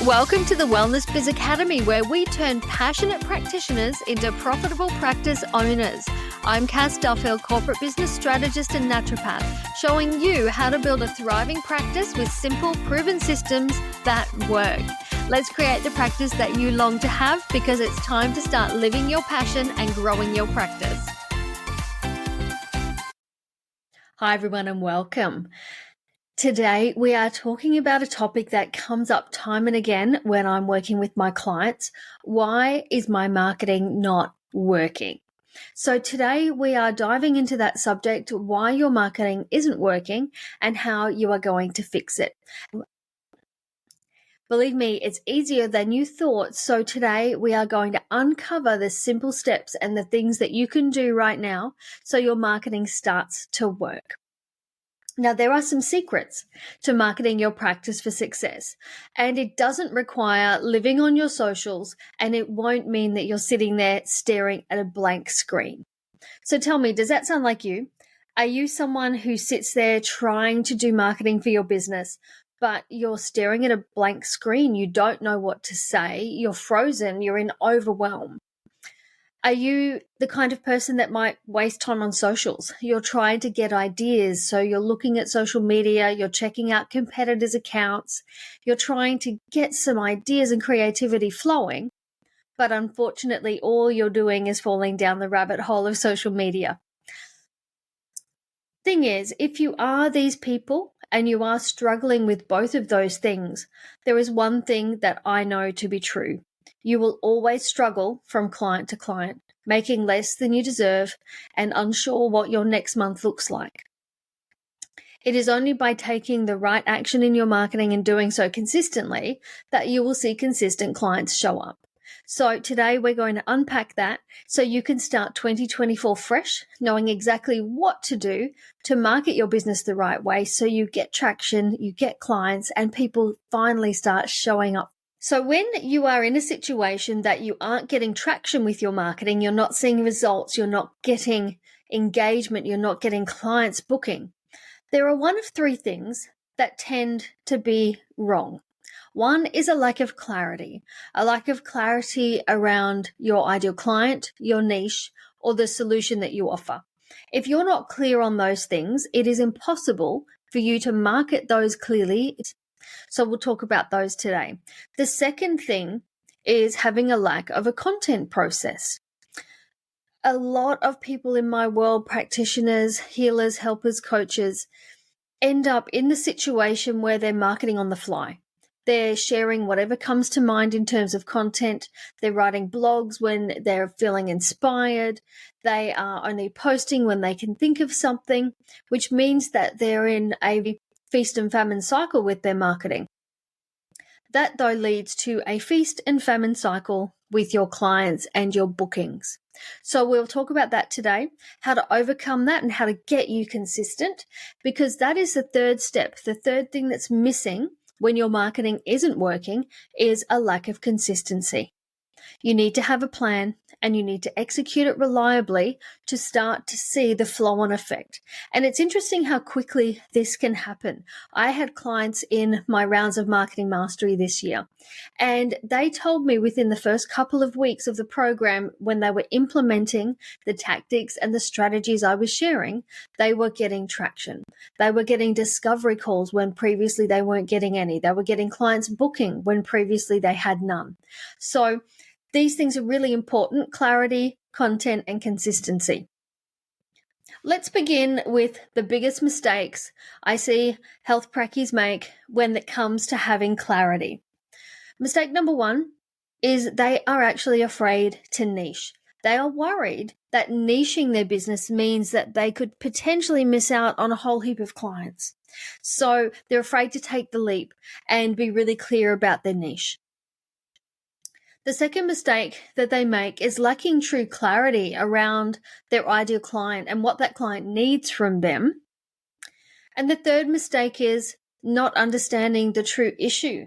Welcome to the Wellness Biz Academy, where we turn passionate practitioners into profitable practice owners. I'm Cass Duffill, corporate business strategist and naturopath, showing you how to build a thriving practice with simple, proven systems that work. Let's create the practice that you long to have, because it's time to start living your passion and growing your practice. Hi everyone and welcome. Today, we are talking about a topic that comes up time and again when I'm working with my clients. Why is my marketing not working? So today we are diving into that subject, why your marketing isn't working and how you are going to fix it. Believe me, it's easier than you thought. So today we are going to uncover the simple steps and the things that you can do right now so your marketing starts to work. Now, there are some secrets to marketing your practice for success, and it doesn't require living on your socials, and it won't mean that you're sitting there staring at a blank screen. So tell me, does that sound like you? Are you someone who sits there trying to do marketing for your business, but you're staring at a blank screen? You don't know what to say. You're frozen. You're in overwhelm. Are you the kind of person that might waste time on socials? You're trying to get ideas, so you're looking at social media, you're checking out competitors' accounts, you're trying to get some ideas and creativity flowing, but unfortunately all you're doing is falling down the rabbit hole of social media. Thing is, if you are these people and you are struggling with both of those things, there is one thing that I know to be true. You will always struggle from client to client, making less than you deserve and unsure what your next month looks like. It is only by taking the right action in your marketing and doing so consistently that you will see consistent clients show up. So today we're going to unpack that so you can start 2024 fresh, knowing exactly what to do to market your business the right way so you get traction, you get clients, and people finally start showing up. So when you are in a situation that you aren't getting traction with your marketing, you're not seeing results, you're not getting engagement, you're not getting clients booking, there are one of three things that tend to be wrong. One is a lack of clarity around your ideal client, your niche, or the solution that you offer. If you're not clear on those things, it is impossible for you to market those clearly. So we'll talk about those today. The second thing is having a lack of a content process. A lot of people in my world, practitioners, healers, helpers, coaches, end up in the situation where they're marketing on the fly. They're sharing whatever comes to mind in terms of content. They're writing blogs when they're feeling inspired. They are only posting when they can think of something, which means that they're in a feast and famine cycle with their marketing. That, though, leads to a feast and famine cycle with your clients and your bookings. So we'll talk about that today, how to overcome that and how to get you consistent, because that is the third step. The third thing that's missing when your marketing isn't working is a lack of consistency. You need to have a plan and you need to execute it reliably to start to see the flow-on effect. And it's interesting how quickly this can happen. I had clients in my rounds of marketing mastery this year, and they told me within the first couple of weeks of the program, when they were implementing the tactics and the strategies I was sharing, they were getting traction. They were getting discovery calls when previously they weren't getting any. They were getting clients booking when previously they had none. So these things are really important: clarity, content, and consistency. Let's begin with the biggest mistakes I see health practices make when it comes to having clarity. Mistake number one is they are actually afraid to niche. They are worried that niching their business means that they could potentially miss out on a whole heap of clients. So they're afraid to take the leap and be really clear about their niche. The second mistake that they make is lacking true clarity around their ideal client and what that client needs from them. And the third mistake is not understanding the true issue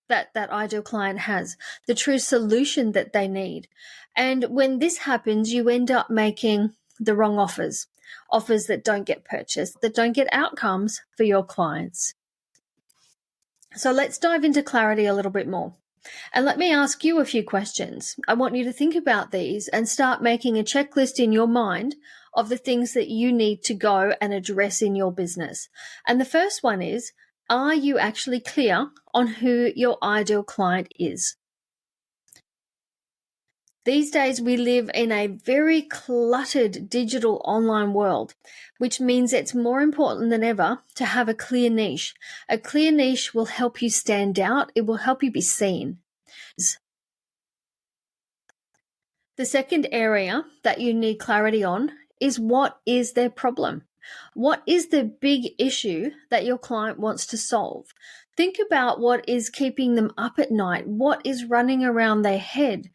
that ideal client has, the true solution that they need. And when this happens, you end up making the wrong offers that don't get purchased, that don't get outcomes for your clients. So let's dive into clarity a little bit more. And let me ask you a few questions. I want you to think about these and start making a checklist in your mind of the things that you need to go and address in your business. And the first one is, are you actually clear on who your ideal client is? These days, we live in a very cluttered digital online world, which means it's more important than ever to have a clear niche. A clear niche will help you stand out. It will help you be seen. The second area that you need clarity on is, what is their problem? What is the big issue that your client wants to solve? Think about what is keeping them up at night. What is running around their head?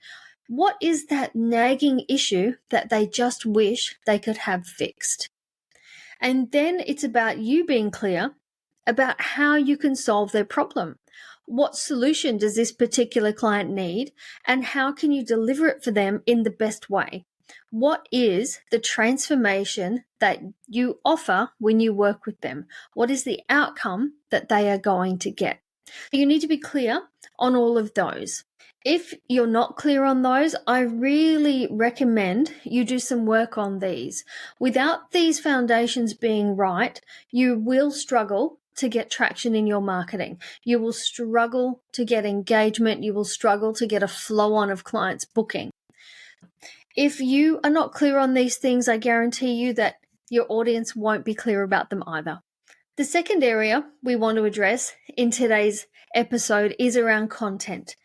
What is that nagging issue that they just wish they could have fixed? And then it's about you being clear about how you can solve their problem. What solution does this particular client need, and how can you deliver it for them in the best way? What is the transformation that you offer when you work with them? What is the outcome that they are going to get? You need to be clear on all of those. If you're not clear on those, I really recommend you do some work on these. Without these foundations being right, you will struggle to get traction in your marketing. You will struggle to get engagement. You will struggle to get a flow on of clients booking. If you are not clear on these things, I guarantee you that your audience won't be clear about them either. The second area we want to address in today's episode is around content.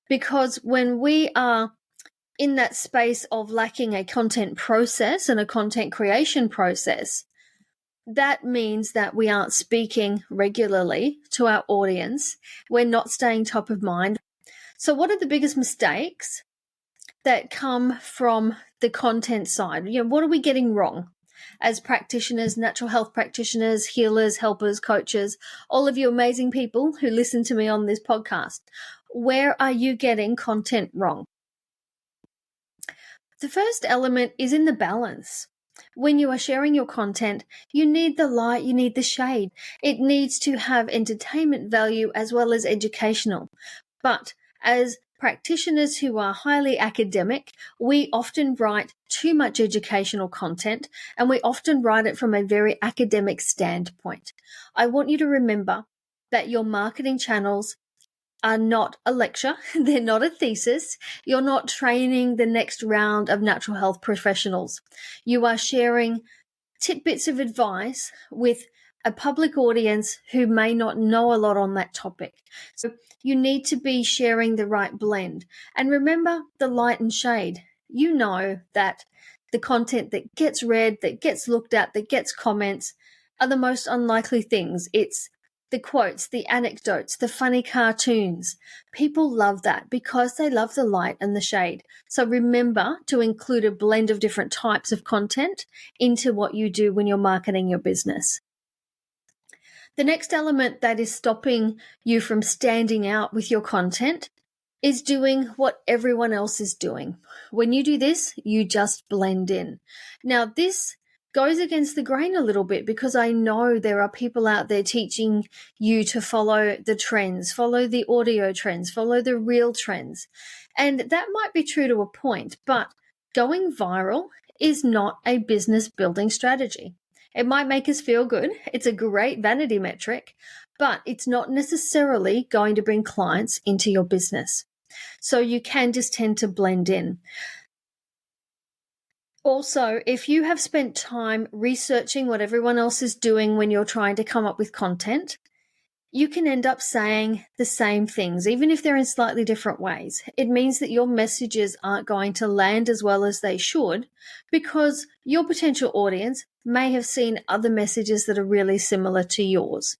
Because when we are in that space of lacking a content process and a content creation process, that means that we aren't speaking regularly to our audience. We're not staying top of mind. So what are the biggest mistakes that come from the content side? What are we getting wrong as practitioners, natural health practitioners, healers, helpers, coaches, all of you amazing people who listen to me on this podcast? Where are you getting content wrong? The first element is in the balance. When you are sharing your content, you need the light, you need the shade. It needs to have entertainment value as well as educational. But as practitioners who are highly academic, we often write too much educational content, and we often write it from a very academic standpoint. I want you to remember that your marketing channels are not a lecture. They're not a thesis. You're not training the next round of natural health professionals. You are sharing tidbits of advice with a public audience who may not know a lot on that topic. So you need to be sharing the right blend. And remember the light and shade. You know that the content that gets read, that gets looked at, that gets comments are the most unlikely things. It's the quotes, the anecdotes, the funny cartoons. People love that because they love the light and the shade. So remember to include a blend of different types of content into what you do when you're marketing your business. The next element that is stopping you from standing out with your content is doing what everyone else is doing. When you do this, you just blend in. Now, this goes against the grain a little bit because I know there are people out there teaching you to follow the trends, follow the audio trends, follow the real trends. And that might be true to a point, but going viral is not a business building strategy. It might make us feel good. It's a great vanity metric, but it's not necessarily going to bring clients into your business. So you can just tend to blend in. Also, if you have spent time researching what everyone else is doing when you're trying to come up with content, you can end up saying the same things, even if they're in slightly different ways. It means that your messages aren't going to land as well as they should because your potential audience may have seen other messages that are really similar to yours.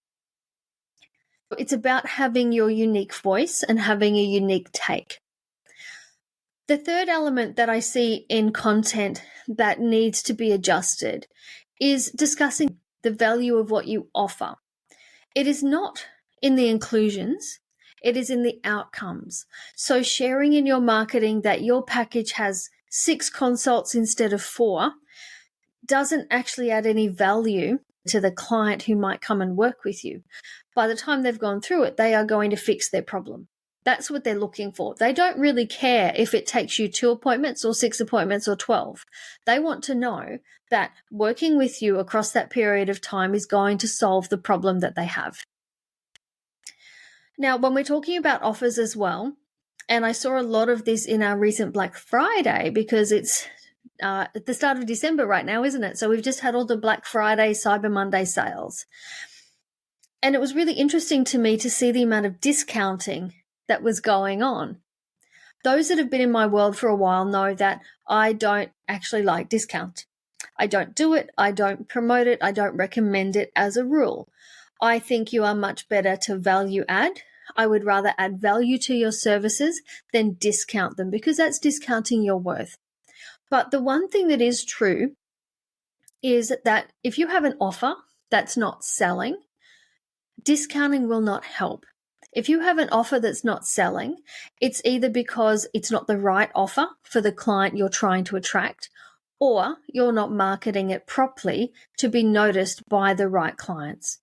It's about having your unique voice and having a unique take. The third element that I see in content that needs to be adjusted is discussing the value of what you offer. It is not in the inclusions, it is in the outcomes. So sharing in your marketing that your package has 6 consults instead of 4 doesn't actually add any value to the client who might come and work with you. By the time they've gone through it, they are going to fix their problem. That's what they're looking for. They don't really care if it takes you 2 appointments or 6 appointments or 12. They want to know that working with you across that period of time is going to solve the problem that they have. Now, when we're talking about offers as well, and I saw a lot of this in our recent Black Friday because it's at the start of December right now, isn't it? So we've just had all the Black Friday, Cyber Monday sales. And it was really interesting to me to see the amount of discounting that was going on. Those that have been in my world for a while know that I don't actually like discount. I don't do it. I don't promote it. I don't recommend it as a rule. I think you are much better to value add. I would rather add value to your services than discount them because that's discounting your worth. But the one thing that is true is that if you have an offer that's not selling, discounting will not help. If you have an offer that's not selling, it's either because it's not the right offer for the client you're trying to attract, or you're not marketing it properly to be noticed by the right clients.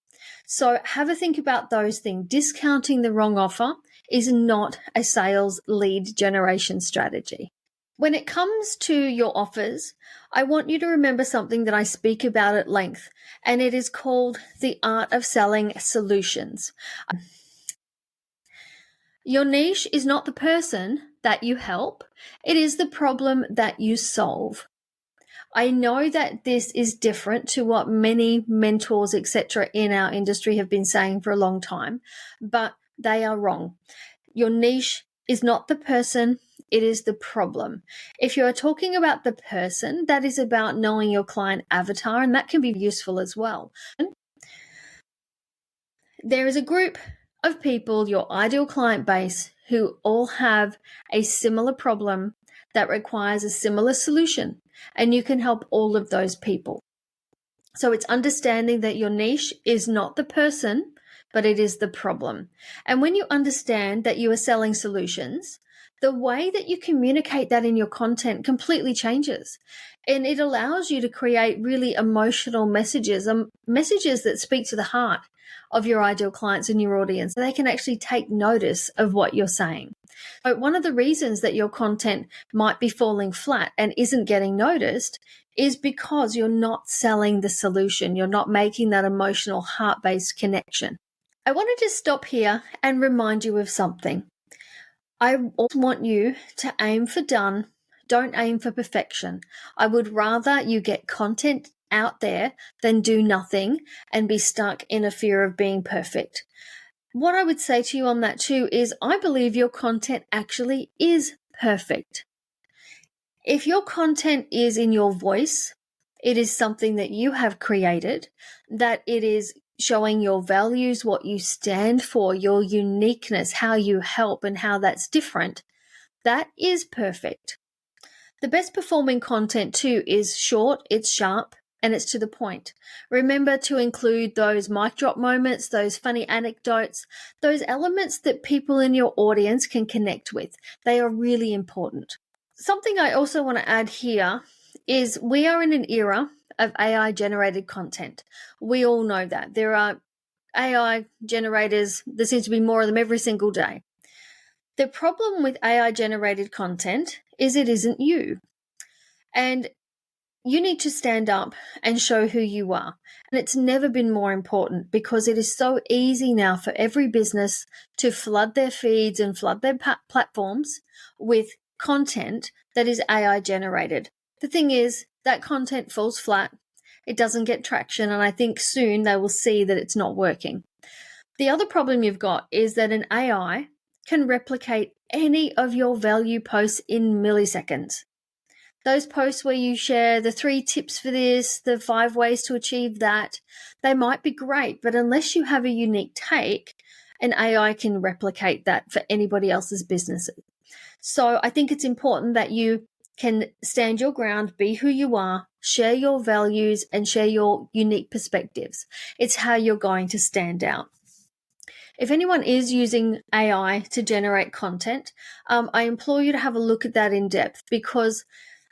So have a think about those things. Discounting the wrong offer is not a sales lead generation strategy. When it comes to your offers, I want you to remember something that I speak about at length, and it is called the art of selling solutions. Your niche is not the person that you help, it is the problem that you solve. I know that this is different to what many mentors, etc., in our industry have been saying for a long time, but they are wrong. Your niche is not the person, it is the problem. If you are talking about the person, that is about knowing your client avatar, and that can be useful as well. There is a group of people, your ideal client base, who all have a similar problem that requires a similar solution, and you can help all of those people. So it's understanding that your niche is not the person, but it is the problem. And when you understand that you are selling solutions, the way that you communicate that in your content completely changes. And it allows you to create really emotional messages, messages that speak to the heart of your ideal clients and your audience. They can actually take notice of what you're saying. So one of the reasons that your content might be falling flat and isn't getting noticed is because you're not selling the solution. You're not making that emotional heart-based connection. I want to just stop here and remind you of something. I also want you to aim for done. Don't aim for perfection. I would rather you get content out there than do nothing and be stuck in a fear of being perfect. What I would say to you on that too is I believe your content actually is perfect. If your content is in your voice, it is something that you have created, that it is showing your values, what you stand for, your uniqueness, how you help and how that's different, that is perfect. The best performing content too is short, it's sharp, and it's to the point. Remember to include those mic drop moments, those funny anecdotes, those elements that people in your audience can connect with. They are really important. Something I also want to add here is we are in an era of AI generated content. We all know that. There are AI generators, there seems to be more of them every single day. The problem with AI generated content is it isn't you. And you need to stand up and show who you are. And it's never been more important because it is so easy now for every business to flood their feeds and flood their platforms with content that is AI generated. The thing is that content falls flat. It doesn't get traction. And I think soon they will see that it's not working. The other problem you've got is that an AI can replicate any of your value posts in milliseconds. Those posts where you share the 3 tips for this, the 5 ways to achieve that, they might be great, but unless you have a unique take, an AI can replicate that for anybody else's businesses. So I think it's important that you can stand your ground, be who you are, share your values, and share your unique perspectives. It's how you're going to stand out. If anyone is using AI to generate content, I implore you to have a look at that in depth because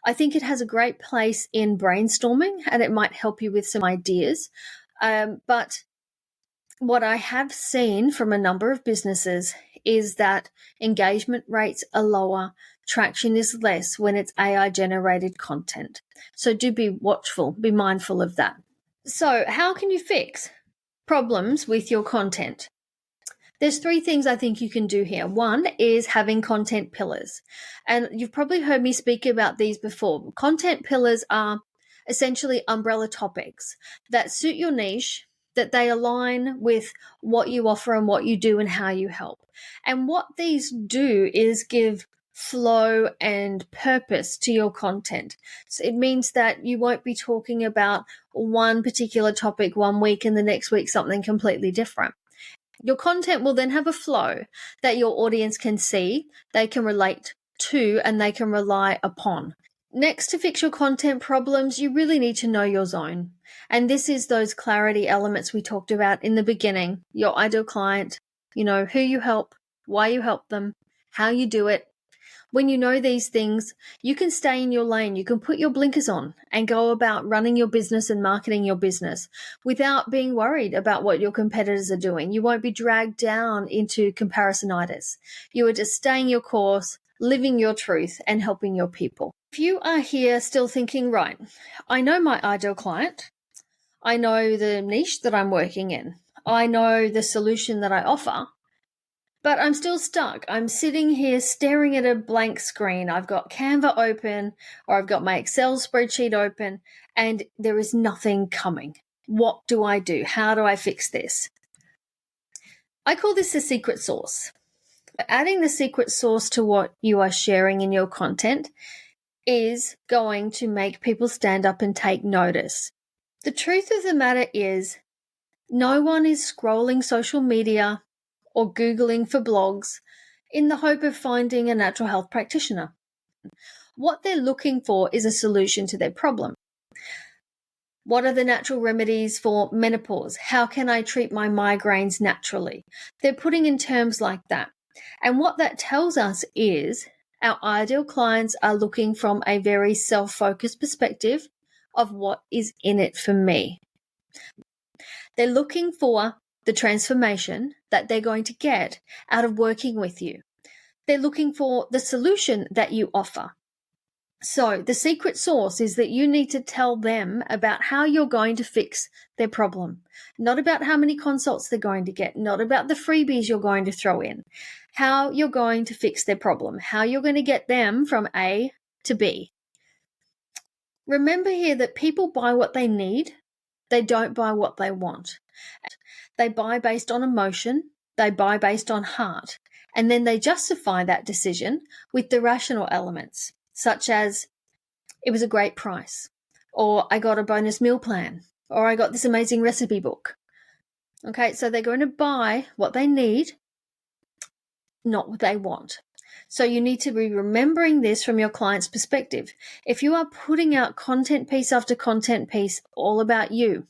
I think it has a great place in brainstorming and it might help you with some ideas. But what I have seen from a number of businesses is that engagement rates are lower, traction is less when it's AI-generated content. So do be watchful, be mindful of that. So how can you fix problems with your content? There's 3 things I think you can do here. One is having content pillars. And you've probably heard me speak about these before. Content pillars are essentially umbrella topics that suit your niche, that they align with what you offer and what you do and how you help. And what these do is give flow and purpose to your content. So it means that you won't be talking about one particular topic one week and the next week something completely different. Your content will then have a flow that your audience can see, they can relate to, and they can rely upon. Next, to fix your content problems, you really need to know your zone. And this is those clarity elements we talked about in the beginning. Your ideal client, who you help, why you help them, how you do it. When you know these things, you can stay in your lane. You can put your blinkers on and go about running your business and marketing your business without being worried about what your competitors are doing. You won't be dragged down into comparisonitis. You are just staying your course, living your truth, and helping your people. If you are here still thinking, right, I know my ideal client, I know the niche that I'm working in, I know the solution that I offer, but I'm still stuck. I'm sitting here staring at a blank screen. I've got Canva open, or I've got my Excel spreadsheet open, and there is nothing coming. What do I do? How do I fix this? I call this the secret sauce. Adding the secret sauce to what you are sharing in your content is going to make people stand up and take notice. The truth of the matter is, no one is scrolling social media or Googling for blogs in the hope of finding a natural health practitioner. What they're looking for is a solution to their problem. What are the natural remedies for menopause? How can I treat my migraines naturally? They're putting in terms like that. And what that tells us is our ideal clients are looking from a very self-focused perspective of what is in it for me. They're looking for the transformation that they're going to get out of working with you. They're looking for the solution that you offer. So the secret sauce is that you need to tell them about how you're going to fix their problem, not about how many consults they're going to get, not about the freebies you're going to throw in, how you're going to fix their problem, how you're going to get them from A to B. Remember here that people buy what they need. They don't buy what they want. They buy based on emotion. They buy based on heart. And then they justify that decision with the rational elements, such as it was a great price, or I got a bonus meal plan, or I got this amazing recipe book. Okay, so they're going to buy what they need, not what they want. So you need to be remembering this from your client's perspective. If you are putting out content piece after content piece all about you,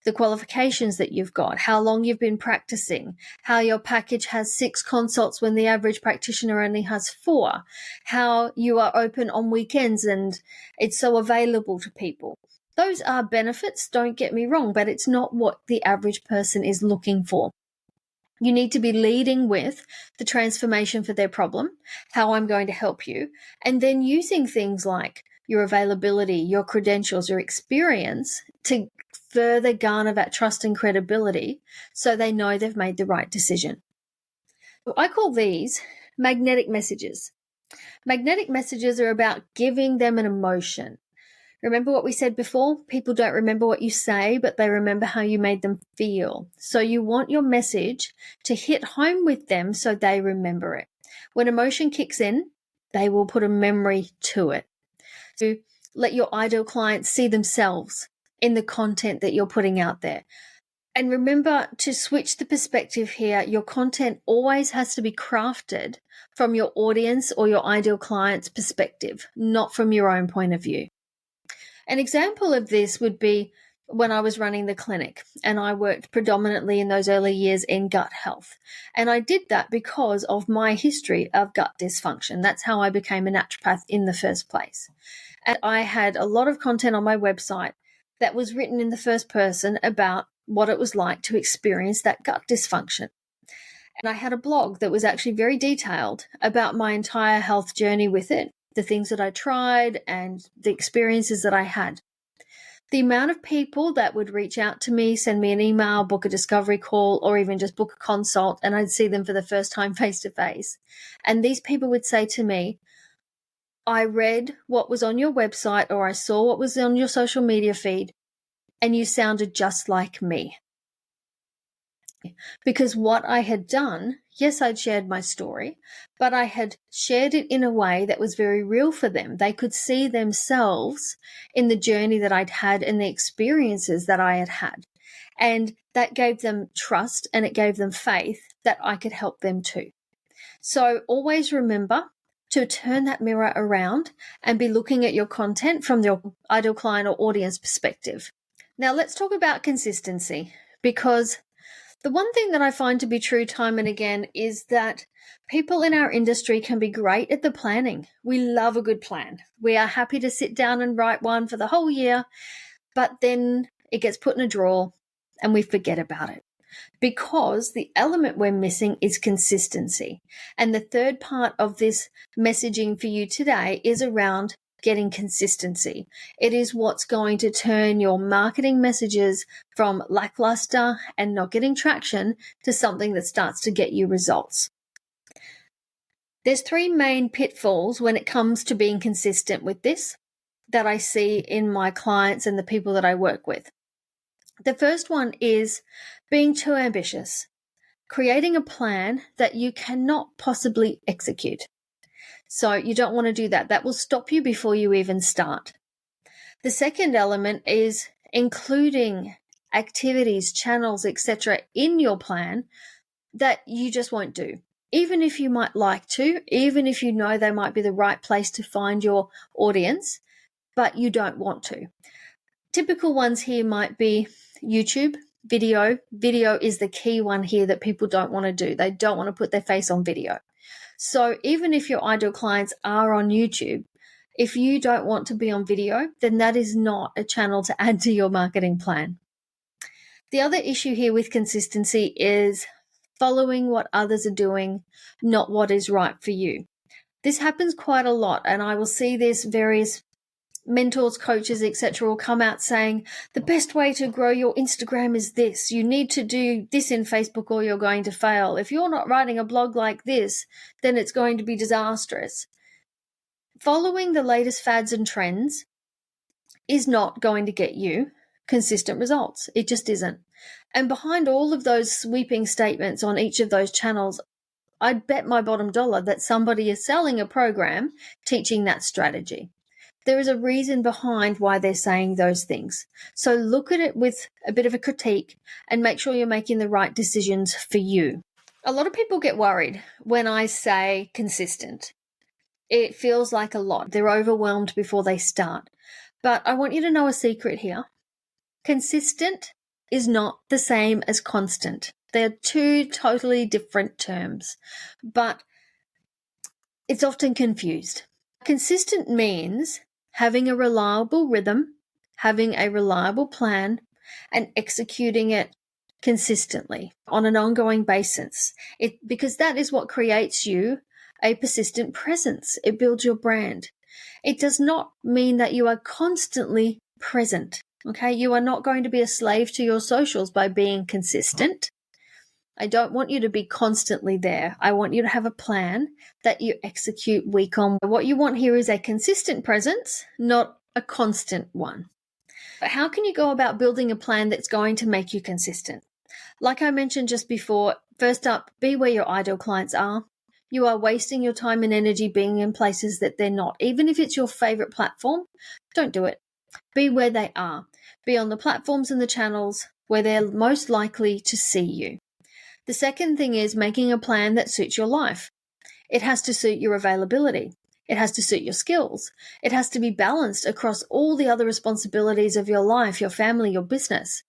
the qualifications that you've got, how long you've been practicing, how your package has 6 consults when the average practitioner only has 4, how you are open on weekends and it's so available to people. Those are benefits, don't get me wrong, but it's not what the average person is looking for. You need to be leading with the transformation for their problem, how I'm going to help you, and then using things like your availability, your credentials, your experience to further garner that trust and credibility so they know they've made the right decision. I call these magnetic messages. Magnetic messages are about giving them an emotion. Remember what we said before? People don't remember what you say, but they remember how you made them feel. So you want your message to hit home with them so they remember it. When emotion kicks in, they will put a memory to it. So let your ideal clients see themselves in the content that you're putting out there. And remember to switch the perspective here. Your content always has to be crafted from your audience or your ideal client's perspective, not from your own point of view. An example of this would be when I was running the clinic, and I worked predominantly in those early years in gut health. And I did that because of my history of gut dysfunction. That's how I became a naturopath in the first place. And I had a lot of content on my website that was written in the first person about what it was like to experience that gut dysfunction. And I had a blog that was actually very detailed about my entire health journey with it, the things that I tried and the experiences that I had. The amount of people that would reach out to me, send me an email, book a discovery call, or even just book a consult, and I'd see them for the first time face to face. And these people would say to me, I read what was on your website, or I saw what was on your social media feed, and you sounded just like me. Because what I had done, yes, I'd shared my story, but I had shared it in a way that was very real for them. They could see themselves in the journey that I'd had and the experiences that I had had. And that gave them trust and it gave them faith that I could help them too. So always remember to turn that mirror around and be looking at your content from your ideal client or audience perspective. Now let's talk about consistency, because the one thing that I find to be true time and again is that people in our industry can be great at the planning. We love a good plan. We are happy to sit down and write one for the whole year, but then it gets put in a drawer and we forget about it, because the element we're missing is consistency. And the third part of this messaging for you today is around getting consistency. It is what's going to turn your marketing messages from lackluster and not getting traction to something that starts to get you results. There's three main pitfalls when it comes to being consistent with this that I see in my clients and the people that I work with. The first one is being too ambitious, creating a plan that you cannot possibly execute. So you don't want to do that. That will stop you before you even start. The second element is including activities, channels, etc. in your plan that you just won't do. Even if you might like to, even if you know they might be the right place to find your audience, but you don't want to. Typical ones here might be YouTube, video. Video is the key one here that people don't want to do. They don't want to put their face on video. So even if your ideal clients are on YouTube, if you don't want to be on video, then that is not a channel to add to your marketing plan. The other issue here with consistency is following what others are doing, not what is right for you. This happens quite a lot, and I will see this various mentors, coaches, etc. will come out saying the best way to grow your Instagram is this. You need to do this in Facebook or you're going to fail. If you're not writing a blog like this, then it's going to be disastrous. Following the latest fads and trends is not going to get you consistent results. It just isn't. And behind all of those sweeping statements on each of those channels, I'd bet my bottom dollar that somebody is selling a program teaching that strategy. There is a reason behind why they're saying those things. So look at it with a bit of a critique and make sure you're making the right decisions for you. A lot of people get worried when I say consistent. It feels like a lot. They're overwhelmed before they start. But I want you to know a secret here. Consistent is not the same as constant. They're two totally different terms, but it's often confused. Consistent means having a reliable rhythm, having a reliable plan, and executing it consistently on an ongoing basis. Because that is what creates you a persistent presence. It builds your brand. It does not mean that you are constantly present. Okay, you are not going to be a slave to your socials by being consistent. I don't want you to be constantly there. I want you to have a plan that you execute week on. What you want here is a consistent presence, not a constant one. But how can you go about building a plan that's going to make you consistent? Like I mentioned just before, first up, be where your ideal clients are. You are wasting your time and energy being in places that they're not. Even if it's your favorite platform, don't do it. Be where they are. Be on the platforms and the channels where they're most likely to see you. The second thing is making a plan that suits your life. It has to suit your availability. It has to suit your skills. It has to be balanced across all the other responsibilities of your life, your family, your business.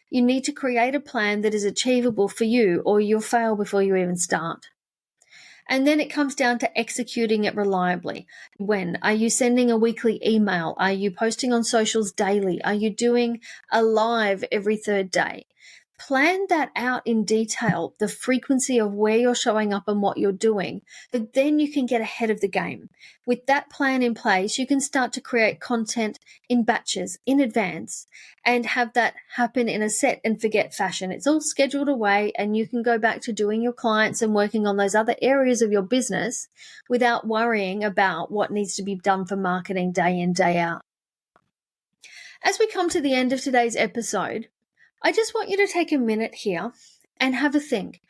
You need to create a plan that is achievable for you, or you'll fail before you even start. And then it comes down to executing it reliably. When? Are you sending a weekly email? Are you posting on socials daily? Are you doing a live every third day? Plan that out in detail, the frequency of where you're showing up and what you're doing, but then you can get ahead of the game. With that plan in place, you can start to create content in batches in advance and have that happen in a set and forget fashion. It's all scheduled away and you can go back to doing your clients and working on those other areas of your business without worrying about what needs to be done for marketing day in, day out. As we come to the end of today's episode, I just want you to take a minute here and have a think.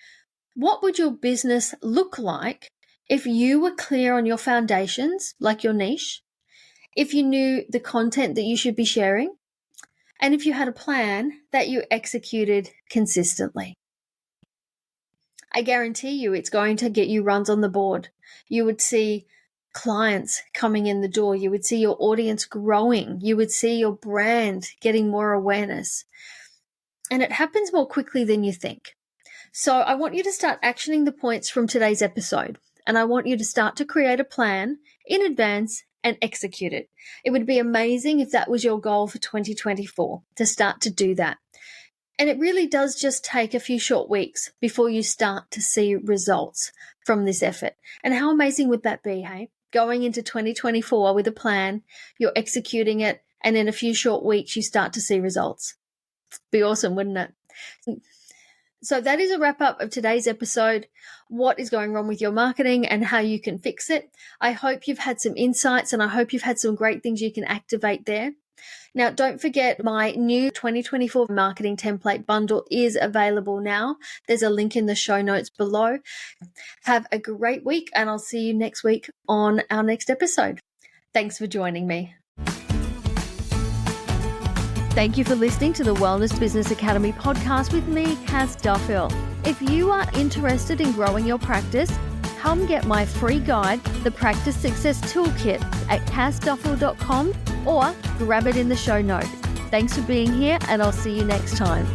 What would your business look like if you were clear on your foundations, like your niche, if you knew the content that you should be sharing, and if you had a plan that you executed consistently? I guarantee you it's going to get you runs on the board. You would see clients coming in the door. You would see your audience growing. You would see your brand getting more awareness. And it happens more quickly than you think. So I want you to start actioning the points from today's episode. And I want you to start to create a plan in advance and execute it. It would be amazing if that was your goal for 2024, to start to do that. And it really does just take a few short weeks before you start to see results from this effort. And how amazing would that be, hey? Going into 2024 with a plan, you're executing it, and in a few short weeks you start to see results. Be awesome, wouldn't it? So that is a wrap up of today's episode. What is going wrong with your marketing and how you can fix it. I hope you've had some insights and I hope you've had some great things you can activate there. Now, don't forget my new 2024 marketing template bundle is available now. There's a link in the show notes below. Have a great week and I'll see you next week on our next episode. Thanks for joining me. Thank you for listening to the Wellness Business Academy podcast with me, Cass Duffill. If you are interested in growing your practice, come get my free guide, The Practice Success Toolkit, at cassduffill.com or grab it in the show notes. Thanks for being here and I'll see you next time.